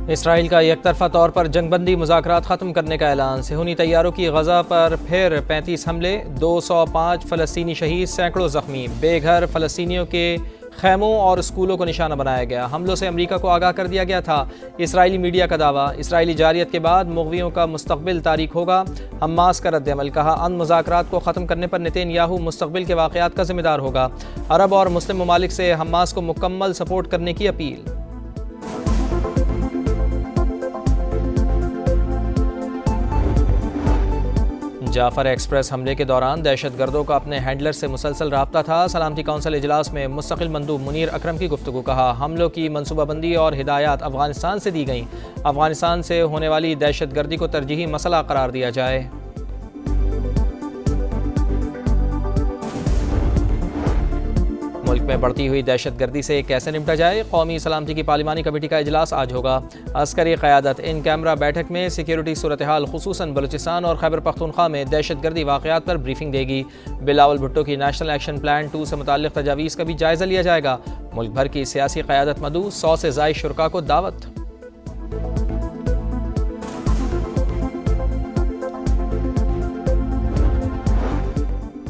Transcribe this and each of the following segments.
Israel का एकतरफा तौर पर जंगबंदी मुज़ाकरात ख़त्म करने का ऐलान। सेहूनी तैयारों की गज़ा पर फिर 35 हमले, 205 फ़लस्तीनी शहीद, सैकड़ों ज़ख्मी। बेघर फ़लस्तीनियों के खैमों और स्कूलों को निशाना बनाया गया। हमलों से अमरीका को आगाह कर दिया गया था। इसराइली मीडिया का दावा। इसराइली जारियत के बाद मुग़वियों का मुस्तक़बिल तारीख होगा। हमास का रद्द-ए-अमल। कहा, अन मुज़ाकरात को ख़त्म करने पर नेतन्याहू मुस्तक़बिल के वाक़यात का ज़िम्मेदार होगा। अरब और मुस्लिम ममालिक से हमास को मुकम्मल सपोर्ट करने की अपील। जाफर एक्सप्रेस हमले के दौरान दहशतगर्दों का अपने हैंडलर से मुसलसल रब्ता था। सलामती कौंसिल इजलास में मुस्तकिल मंदूब मुनीर अकरम की गुफ्तगू। कहा, हमलों की मनसूबाबंदी और हिदायत अफगानिस्तान से दी गई। अफगानिस्तान से होने वाली दहशतगर्दी को तरजीही मसला करार दिया जाए। मुल्क में बढ़ती हुई दहशतगर्दी से कैसे निपटा जाए, कौमी सलामती की पार्लिमानी कमेटी का इजलास आज होगा। अस्करी क़यादत इन कैमरा बैठक में सिक्योरिटी सूरत हाल खुसूसन बलूचिस्तान और खैबर पख्तूनख्वा में दहशतगर्दी वाक़यात पर ब्रीफिंग देगी। बिलावल भुट्टो की नेशनल एक्शन प्लान 2 से मुताल्लिक़ तजावीज़ का भी जायज़ा लिया जाएगा। मुल्क भर की सियासी क़यादत मदू, 100 से ज़ायद शुरका को दावत।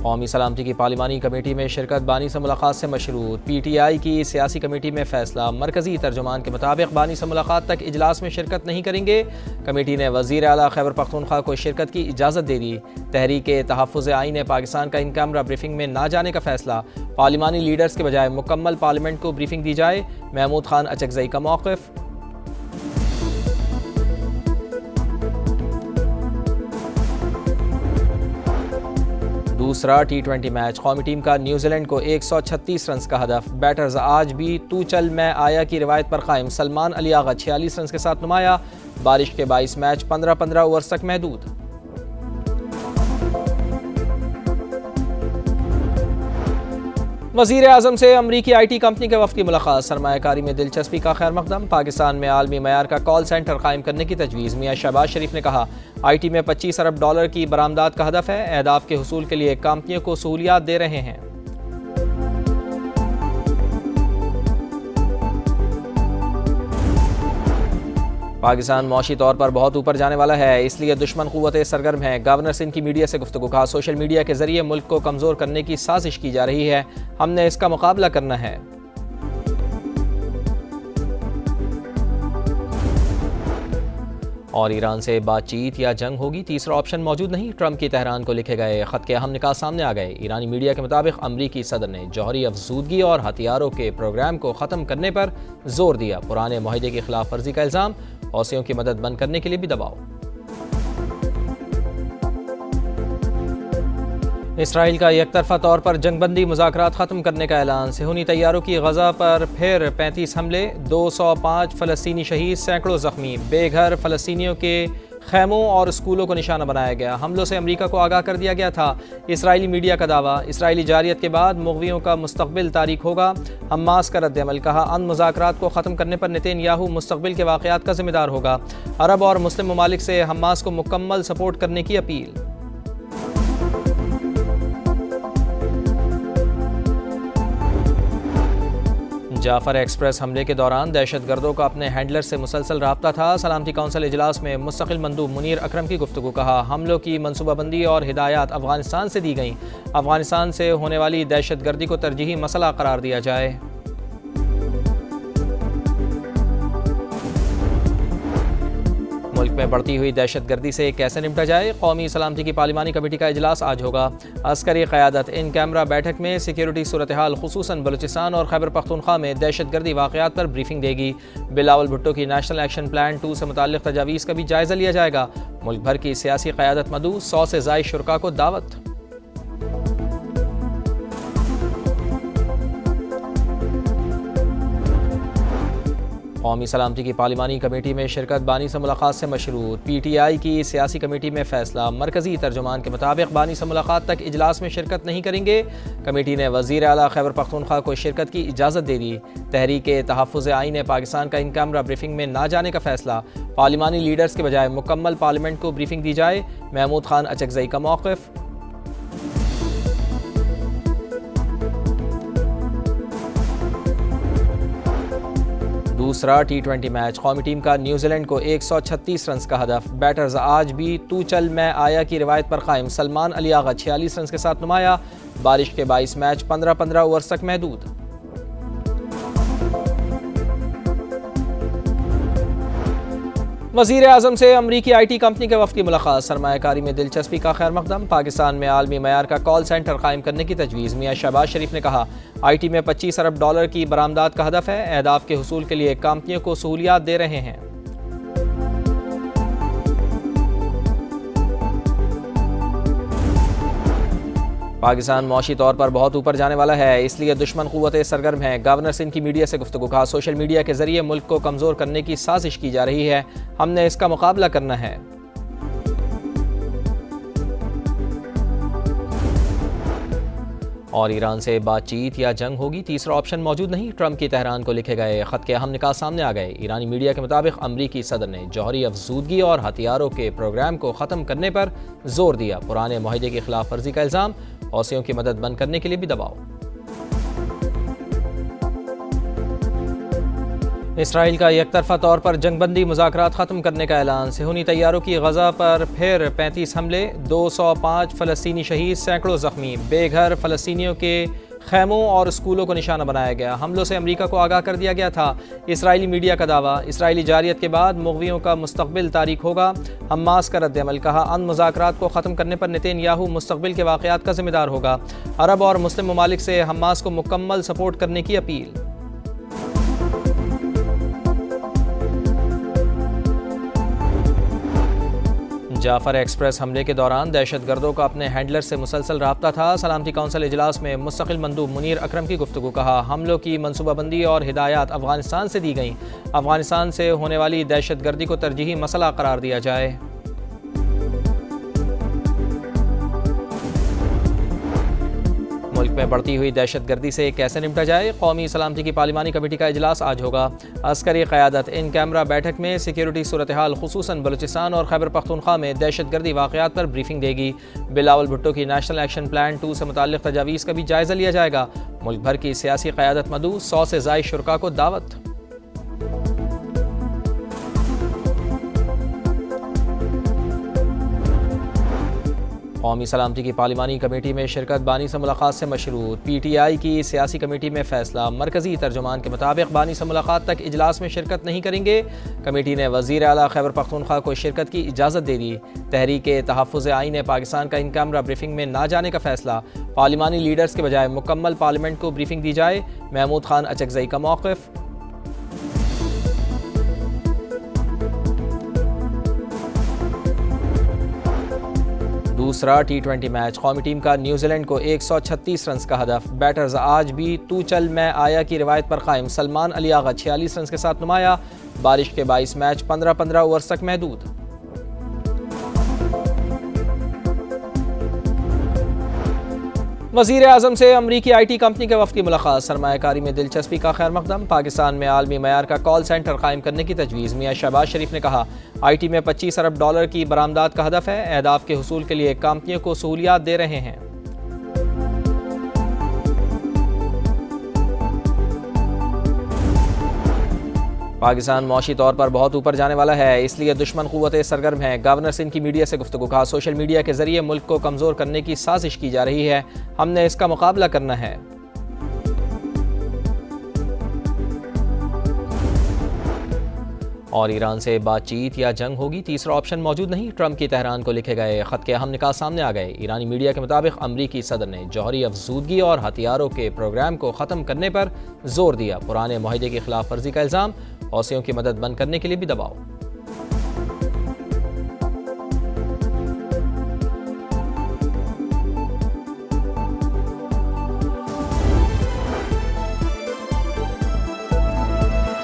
कौमी सलामती की पार्लिमानी कमेटी में शिरकत बानी से मुलाकात से मशरूत। PTI की सियासी कमेटी में फैसला। मरकजी तर्जुमान के मुताबिक बानी से मुलाकात तक इजलास में शिरकत नहीं करेंगे। कमेटी ने वज़ीर आला खैबर पख्तूनख्वा को शिरकत की इजाज़त दे दी। तहरीक तहफ़्फ़ुज़ आईन पाकिस्तान का इन कैमरा ब्रीफिंग में ना जाने का फैसला। पार्लिमानी लीडर्स के बजाय मुकम्मल पार्लियामेंट को ब्रीफिंग दी जाए। महमूद खान अचकज़ई का मौक़िफ़। दूसरा T20 मैच। कौमी टीम का न्यूजीलैंड को 136 रन का हदफ। बैटर्स आज भी तू चल मैं आया की रिवायत पर कायम। सलमान अली आगा 46 रन के साथ नुमाया। बारिश के 22 मैच 15-15 ओवर्स तक महदूद। वज़ीर आज़म से अमरीकी IT कंपनी के वफ़द की मुलाकात। सरमायाकारी में दिलचस्पी का खैर मकदम। पाकिस्तान में आलमी मयार का कॉल सेंटर कायम करने की तजवीज़। मियां शहबाज शरीफ ने कहा, IT में $25 अरब की बरामदात का हदफ है। अहदाफ के हुसूल के लिए कंपनियों को सहूलियात दे रहे हैं। पाकिस्तान मौशी तौर पर बहुत ऊपर जाने वाला है, इसलिए दुश्मन क़ुव्वतें सरगर्म हैं। गवर्नर सिंध की मीडिया से गुफ्तगू। कहा, सोशल मीडिया के जरिए मुल्क को कमज़ोर करने की साजिश की जा रही है। हमने इसका मुकाबला करना है। और ईरान से बातचीत या जंग होगी, तीसरा ऑप्शन मौजूद नहीं। ट्रंप की तेहरान को लिखे गए ख़त के अहम निकात सामने आ गए। ईरानी मीडिया के मुताबिक अमरीकी सदर ने जौहरी अफजूदगी और हथियारों के प्रोग्राम को ख़त्म करने पर जोर दिया। पुराने मुआहदे की खिलाफ वर्जी का इल्ज़ाम। हौसियों की मदद बंद करने के लिए भी दबाव। इसराइल का एकतरफा तौर पर जंगबंदी मुज़ाकरात ख़त्म करने का ऐलान। सेहूनी तैयारों की गज़ा पर फिर 35 हमले, 205 फ़लस्तीनी शहीद, सैकड़ों ज़ख्मी। बेघर फ़लस्तीनियों के खैमों और स्कूलों को निशाना बनाया गया। हमलों से अमरीका को आगाह कर दिया गया था। इसराइली मीडिया का दावा। इसराइली जारियत के बाद मुग़वियों का मुस्तक़बिल तारीख होगा। हमास का रद्द-ए-अमल। कहा, अन मुज़ाकरात को ख़त्म करने पर नेतन्याहू मुस्तक़बिल के वाक़यात का ज़िम्मेदार होगा। अरब और मुस्लिम ममालिक से हमास को मुकम्मल सपोर्ट करने की अपील। जाफर एक्सप्रेस हमले के दौरान दहशतगर्दों का अपने हैंडलर से मुसलसल रब्ता था। सलामती कौंसिल इजलास में मुस्तकिल मंदूब मुनीर अकरम की गुफ्तगू। कहा, हमलों की मनसूबाबंदी और हिदायत अफगानिस्तान से दी गई। अफगानिस्तान से होने वाली दहशतगर्दी को तरजीही मसला करार दिया जाए। मुल्क में बढ़ती हुई दहशतगर्दी से कैसे निपटा जाए, कौमी सलामती की पार्लिमानी कमेटी का इजलास आज होगा। अस्करी क़यादत इन कैमरा बैठक में सिक्योरिटी सूरत हाल खुसूसन बलूचिस्तान और खैबर पख्तूनख्वा में दहशतगर्दी वाक़यात पर ब्रीफिंग देगी। बिलावल भुट्टो की नेशनल एक्शन प्लान 2 से मुताल्लिक़ तजावीज़ का भी जायज़ा लिया जाएगा। मुल्क भर की सियासी क़यादत मदू, 100 से ज़ायद शुरका को दावत। कौमी सलामती की पार्लिमानी कमेटी में शिरकत बानी से मुलाकात से मशरूत। PTI की सियासी कमेटी में फैसला। मरकजी तर्जुमान के मुताबिक बानी से मुलाकात तक इजलास में शिरकत नहीं करेंगे। कमेटी ने वज़ीर आला खैबर पख्तूनख्वा को शिरकत की इजाज़त दे दी। तहरीक तहफ़्फ़ुज़ आईन पाकिस्तान का इन कैमरा ब्रीफिंग में ना जाने का फैसला। पार्लिमानी लीडर्स के बजाय मुकम्मल पार्लियामेंट को ब्रीफिंग दी जाए। महमूद खान अचकज़ई का मौक़िफ़। दूसरा T20 मैच कौमी टीम का न्यूजीलैंड को 136 रन का हदफ। बैटर्स आज भी तू चल मैं आया की रिवायत पर कायम। सलमान अली आगा 46 रन के साथ नुमाया। बारिश के 22 मैच 15-15 ओवर्स तक महदूद। वज़ीर आज़म से अमरीकी IT कंपनी के वफ़द की मुलाकात। सरमायाकारी में दिलचस्पी का खैर मकदम। पाकिस्तान में आलमी मयार का कॉल सेंटर कायम करने की तजवीज़। मियां शहबाज शरीफ ने कहा IT में $25 अरब की बरामदात का हदफ है। अहदाफ के हुसूल के लिए कंपनियों को सहूलियात दे रहे हैं। पाकिस्तान मौशी तौर पर बहुत ऊपर जाने वाला है, इसलिए दुश्मन क़ुव्वतें सरगर्म हैं। गवर्नर सिंध की मीडिया से गुफ्तगू। कहा सोशल मीडिया के जरिए मुल्क को कमज़ोर करने की साजिश की जा रही है, हमने इसका मुकाबला करना है। और ईरान से बातचीत या जंग होगी, तीसरा ऑप्शन मौजूद नहीं। ट्रंप की तेहरान को लिखे गए ख़त के अहम निकात सामने आ गए। ईरानी मीडिया के मुताबिक अमरीकी सदर ने जौहरी अफजूदगी और हथियारों के प्रोग्राम को ख़त्म करने पर जोर दिया। पुराने मुआहदे की खिलाफ वर्जी का इल्ज़ाम, हौसियों की मदद बंद करने के लिए भी दबाव। इसराइल का एकतरफा तौर पर जंगबंदी मुज़ाकरात ख़त्म करने का ऐलान। सेहूनी तैयारों की गज़ा पर फिर 35 हमले, 205 फ़लस्तीनी शहीद, सैकड़ों ज़ख्मी। बेघर फ़लस्तीनियों के खैमों और स्कूलों को निशाना बनाया गया। हमलों से अमरीका को आगाह कर दिया गया था। इसराइली मीडिया का दावा। इसराइली जारियत के बाद मुग़वियों का मुस्तक़बिल तारीख होगा। हमास का रद्द-ए-अमल। कहा अमन मुज़ाकरात को ख़त्म करने पर नेतन्याहू मुस्तक़बिल के वाक़यात का ज़िम्मेदार होगा। अरब और मुस्लिम ममालिक से हमास को मुकम्मल सपोर्ट करने की अपील। जाफर एक्सप्रेस हमले के दौरान दहशतगर्दों का अपने हैंडलर से मुसलसल राब्ता था। सलामती कौंसिल इजलास में मुस्तकिल मंदूब मुनीर अकरम की गुफ्तगू। कहा हमलों की मनसूबाबंदी और हिदायत अफगानिस्तान से दी गई। अफगानिस्तान से होने वाली दहशतगर्दी को तरजीही मसला करार दिया जाए। मुल्क में बढ़ती हुई दहशतगर्दी से कैसे निपटा जाए, कौमी सलामती की पार्लिमानी कमेटी का इजलास आज होगा। अस्करी क़यादत इन कैमरा बैठक में सिक्योरिटी सूरत हाल खुसूसन बलूचिस्तान और खैबर पख्तूनख्वा में दहशतगर्दी वाक़यात पर ब्रीफिंग देगी। बिलावल भुट्टो की नेशनल एक्शन प्लान 2 से मुताल्लिक़ तजावीज़ का भी जायज़ा लिया जाएगा। मुल्क भर की सियासी क़यादत मदू, 100 से ज़ायद शुरका को दावत। कौमी सलामती की पार्लिमानी कमेटी में शिरकत बानी से मुलाकात से मशरूत। PTI की सियासी कमेटी में फैसला। मरकजी तर्जुमान के मुताबिक बानी से मुलाकात तक इजलास में शिरकत नहीं करेंगे। कमेटी ने वज़ीर आला खैबर पख्तूनख्वा को शिरकत की इजाज़त दे दी। तहरीक तहफ़्फ़ुज़ आइन पाकिस्तान का इन कैमरा ब्रीफिंग में ना जाने का फैसला। पार्लिमानी लीडर्स के बजाय मुकम्मल पार्लियामेंट को ब्रीफिंग दी जाए। महमूद खान अचकज़ई का मौक़िफ़। दूसरा T20 मैच कौमी टीम का न्यूजीलैंड को 136 रन का हदफ। बैटर्स आज भी तू चल मैं आया की रिवायत पर कायम। सलमान अली आगा 46 रन के साथ नुमाया। बारिश के 22 मैच 15-15 ओवर्स तक महदूद। वज़ीर आज़म से अमरीकी IT कंपनी के वफ़द की मुलाकात। सरमायाकारी में दिलचस्पी का खैर मकदम। पाकिस्तान में आलमी मयार का कॉल सेंटर कायम करने की तजवीज़। मियां शहबाज शरीफ ने कहा IT में $25 अरब की बरामदात का हदफ है। अहदाफ के हुसूल के लिए कंपनियों को सहूलियात दे रहे हैं। पाकिस्तान मौशी तौर पर बहुत ऊपर जाने वाला है, इसलिए दुश्मन क़ुव्वतें सरगर्म हैं। गवर्नर सिंध की मीडिया से गुफ्तगू। कहा सोशल मीडिया के जरिए मुल्क को कमज़ोर करने की साजिश की जा रही है, हमने इसका मुकाबला करना है। और ईरान से बातचीत या जंग होगी, तीसरा ऑप्शन मौजूद नहीं। ट्रंप की तेहरान को लिखे गए ख़त के अहम निकात सामने आ गए। ईरानी मीडिया के मुताबिक अमरीकी सदर ने जौहरी अफजूदगी और हथियारों के प्रोग्राम को ख़त्म करने पर जोर दिया। पुराने मुआहदे की खिलाफ वर्जी का इल्ज़ाम, हौसियों की मदद बंद करने के लिए भी दबाव।